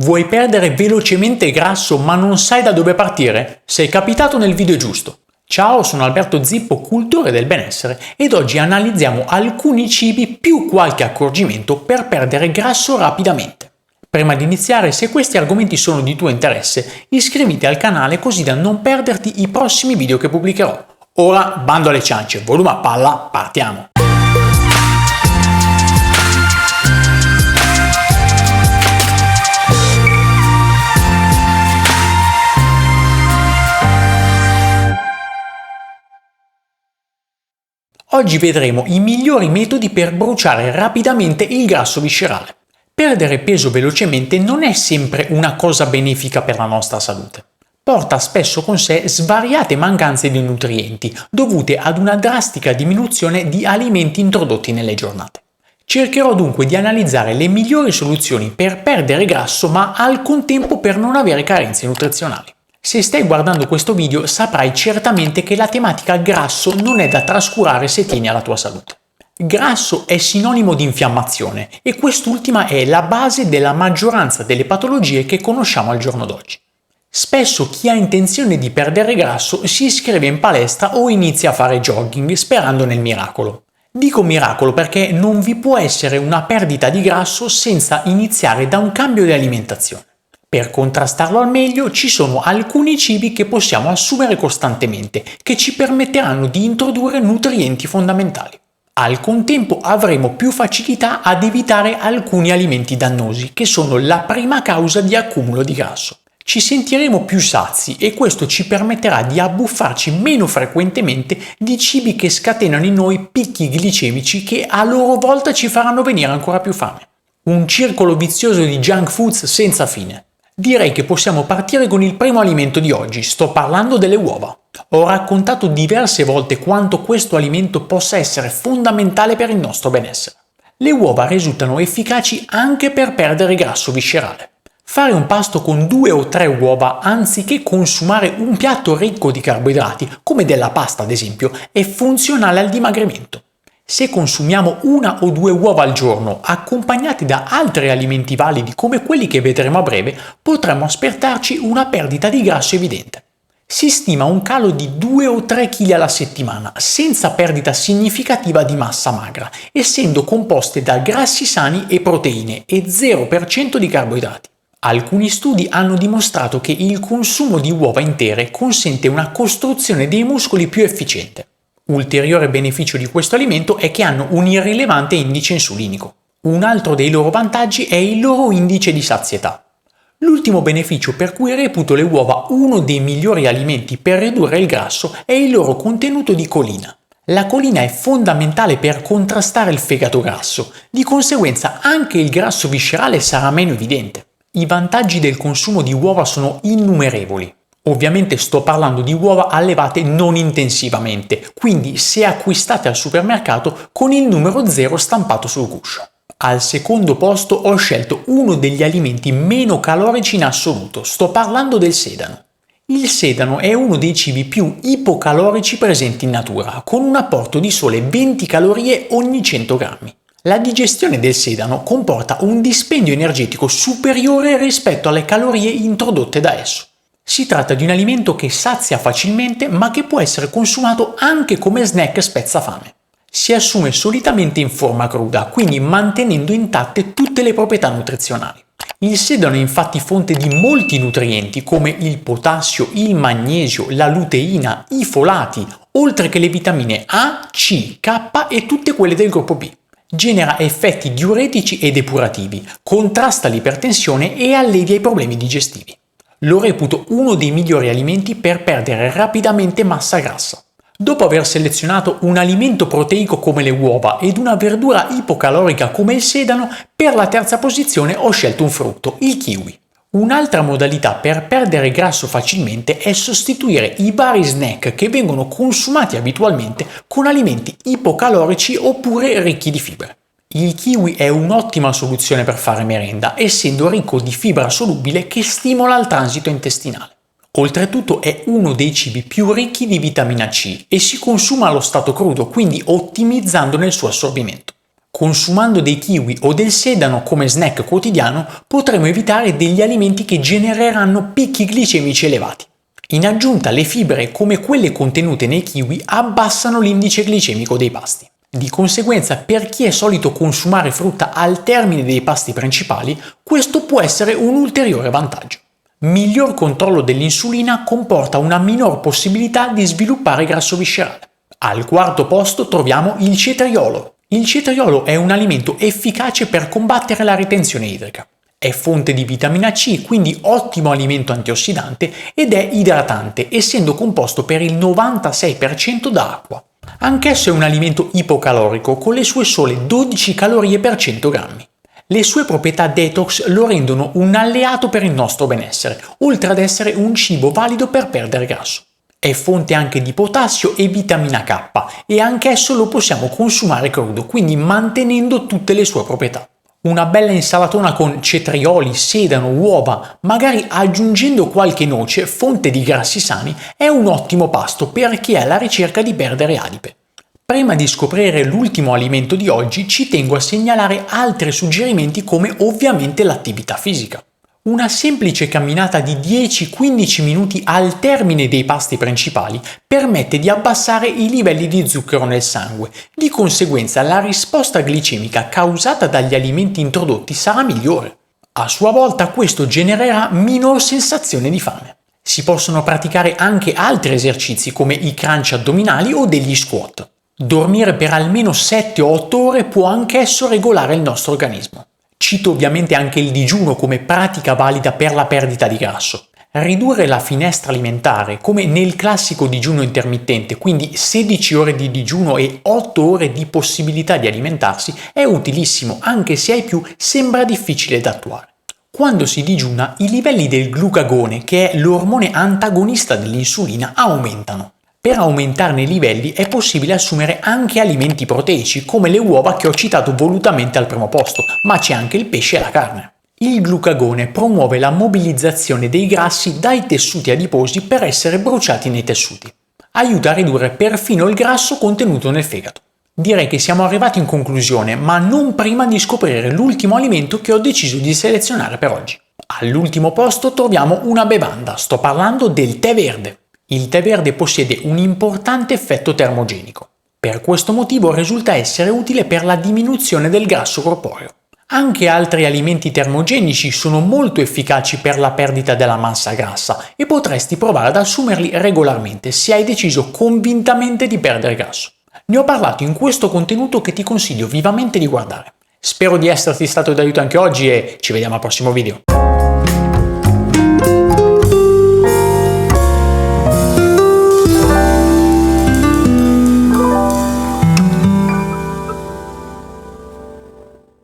Vuoi perdere velocemente grasso ma non sai da dove partire? Sei capitato nel video giusto. Ciao, sono Alberto Zippo, cultore del benessere, ed oggi analizziamo alcuni cibi più qualche accorgimento per perdere grasso rapidamente. Prima di iniziare, se questi argomenti sono di tuo interesse, iscriviti al canale così da non perderti i prossimi video che pubblicherò. Ora, bando alle ciance, volume a palla, partiamo! Oggi vedremo i migliori metodi per bruciare rapidamente il grasso viscerale. Perdere peso velocemente non è sempre una cosa benefica per la nostra salute. Porta spesso con sé svariate mancanze di nutrienti, dovute ad una drastica diminuzione di alimenti introdotti nelle giornate. Cercherò dunque di analizzare le migliori soluzioni per perdere grasso, ma al contempo per non avere carenze nutrizionali. Se stai guardando questo video saprai certamente che la tematica grasso non è da trascurare se tieni alla tua salute. Grasso è sinonimo di infiammazione e quest'ultima è la base della maggioranza delle patologie che conosciamo al giorno d'oggi. Spesso chi ha intenzione di perdere grasso si iscrive in palestra o inizia a fare jogging sperando nel miracolo. Dico miracolo perché non vi può essere una perdita di grasso senza iniziare da un cambio di alimentazione. Per contrastarlo al meglio ci sono alcuni cibi che possiamo assumere costantemente, che ci permetteranno di introdurre nutrienti fondamentali. Al contempo avremo più facilità ad evitare alcuni alimenti dannosi, che sono la prima causa di accumulo di grasso. Ci sentiremo più sazi e questo ci permetterà di abbuffarci meno frequentemente di cibi che scatenano in noi picchi glicemici che a loro volta ci faranno venire ancora più fame. Un circolo vizioso di junk foods senza fine. Direi che possiamo partire con il primo alimento di oggi, sto parlando delle uova. Ho raccontato diverse volte quanto questo alimento possa essere fondamentale per il nostro benessere. Le uova risultano efficaci anche per perdere grasso viscerale. Fare un pasto con 2 o 3 uova anziché consumare un piatto ricco di carboidrati, come della pasta ad esempio, è funzionale al dimagrimento. Se consumiamo 1 o 2 uova al giorno, accompagnati da altri alimenti validi come quelli che vedremo a breve, potremo aspettarci una perdita di grasso evidente. Si stima un calo di 2 o 3 kg alla settimana, senza perdita significativa di massa magra, essendo composte da grassi sani e proteine e 0% di carboidrati. Alcuni studi hanno dimostrato che il consumo di uova intere consente una costruzione dei muscoli più efficiente. Ulteriore beneficio di questo alimento è che hanno un irrilevante indice insulinico. Un altro dei loro vantaggi è il loro indice di sazietà. L'ultimo beneficio per cui reputo le uova uno dei migliori alimenti per ridurre il grasso è il loro contenuto di colina. La colina è fondamentale per contrastare il fegato grasso, di conseguenza anche il grasso viscerale sarà meno evidente. I vantaggi del consumo di uova sono innumerevoli. Ovviamente sto parlando di uova allevate non intensivamente, quindi se acquistate al supermercato con il numero 0 stampato sul guscio. Al secondo posto ho scelto uno degli alimenti meno calorici in assoluto, sto parlando del sedano. Il sedano è uno dei cibi più ipocalorici presenti in natura, con un apporto di sole 20 calorie ogni 100 grammi. La digestione del sedano comporta un dispendio energetico superiore rispetto alle calorie introdotte da esso. Si tratta di un alimento che sazia facilmente ma che può essere consumato anche come snack spezzafame. Si assume solitamente in forma cruda, quindi mantenendo intatte tutte le proprietà nutrizionali. Il sedano è infatti fonte di molti nutrienti come il potassio, il magnesio, la luteina, i folati, oltre che le vitamine A, C, K e tutte quelle del gruppo B. Genera effetti diuretici e depurativi, contrasta l'ipertensione e allevia i problemi digestivi. Lo reputo uno dei migliori alimenti per perdere rapidamente massa grassa. Dopo aver selezionato un alimento proteico come le uova ed una verdura ipocalorica come il sedano, per la terza posizione ho scelto un frutto, il kiwi. Un'altra modalità per perdere grasso facilmente è sostituire i vari snack che vengono consumati abitualmente con alimenti ipocalorici oppure ricchi di fibre. Il kiwi è un'ottima soluzione per fare merenda, essendo ricco di fibra solubile che stimola il transito intestinale. Oltretutto è uno dei cibi più ricchi di vitamina C e si consuma allo stato crudo, quindi ottimizzandone il suo assorbimento. Consumando dei kiwi o del sedano come snack quotidiano potremo evitare degli alimenti che genereranno picchi glicemici elevati. In aggiunta, le fibre come quelle contenute nei kiwi abbassano l'indice glicemico dei pasti. Di conseguenza, per chi è solito consumare frutta al termine dei pasti principali, questo può essere un ulteriore vantaggio. Miglior controllo dell'insulina comporta una minor possibilità di sviluppare grasso viscerale. Al quarto posto troviamo il cetriolo. Il cetriolo è un alimento efficace per combattere la ritenzione idrica. È fonte di vitamina C, quindi ottimo alimento antiossidante ed è idratante, essendo composto per il 96% da acqua. Anch'esso è un alimento ipocalorico con le sue sole 12 calorie per 100 grammi. Le sue proprietà detox lo rendono un alleato per il nostro benessere, oltre ad essere un cibo valido per perdere grasso. È fonte anche di potassio e vitamina K e anch'esso lo possiamo consumare crudo, quindi mantenendo tutte le sue proprietà. Una bella insalatona con cetrioli, sedano, uova, magari aggiungendo qualche noce, fonte di grassi sani, è un ottimo pasto per chi è alla ricerca di perdere adipe. Prima di scoprire l'ultimo alimento di oggi, ci tengo a segnalare altri suggerimenti come ovviamente l'attività fisica. Una semplice camminata di 10-15 minuti al termine dei pasti principali permette di abbassare i livelli di zucchero nel sangue. Di conseguenza la risposta glicemica causata dagli alimenti introdotti sarà migliore. A sua volta questo genererà minor sensazione di fame. Si possono praticare anche altri esercizi come i crunch addominali o degli squat. Dormire per almeno 7-8 ore può anch'esso regolare il nostro organismo. Cito ovviamente anche il digiuno come pratica valida per la perdita di grasso. Ridurre la finestra alimentare, come nel classico digiuno intermittente, quindi 16 ore di digiuno e 8 ore di possibilità di alimentarsi, è utilissimo, anche se ai più sembra difficile da attuare. Quando si digiuna, i livelli del glucagone, che è l'ormone antagonista dell'insulina, aumentano. Per aumentarne i livelli è possibile assumere anche alimenti proteici come le uova che ho citato volutamente al primo posto, ma c'è anche il pesce e la carne. Il glucagone promuove la mobilizzazione dei grassi dai tessuti adiposi per essere bruciati nei tessuti. Aiuta a ridurre perfino il grasso contenuto nel fegato. Direi che siamo arrivati in conclusione, ma non prima di scoprire l'ultimo alimento che ho deciso di selezionare per oggi. All'ultimo posto troviamo una bevanda, sto parlando del tè verde. Il tè verde possiede un importante effetto termogenico. Per questo motivo risulta essere utile per la diminuzione del grasso corporeo. Anche altri alimenti termogenici sono molto efficaci per la perdita della massa grassa e potresti provare ad assumerli regolarmente se hai deciso convintamente di perdere grasso. Ne ho parlato in questo contenuto che ti consiglio vivamente di guardare. Spero di esserti stato d'aiuto anche oggi e ci vediamo al prossimo video.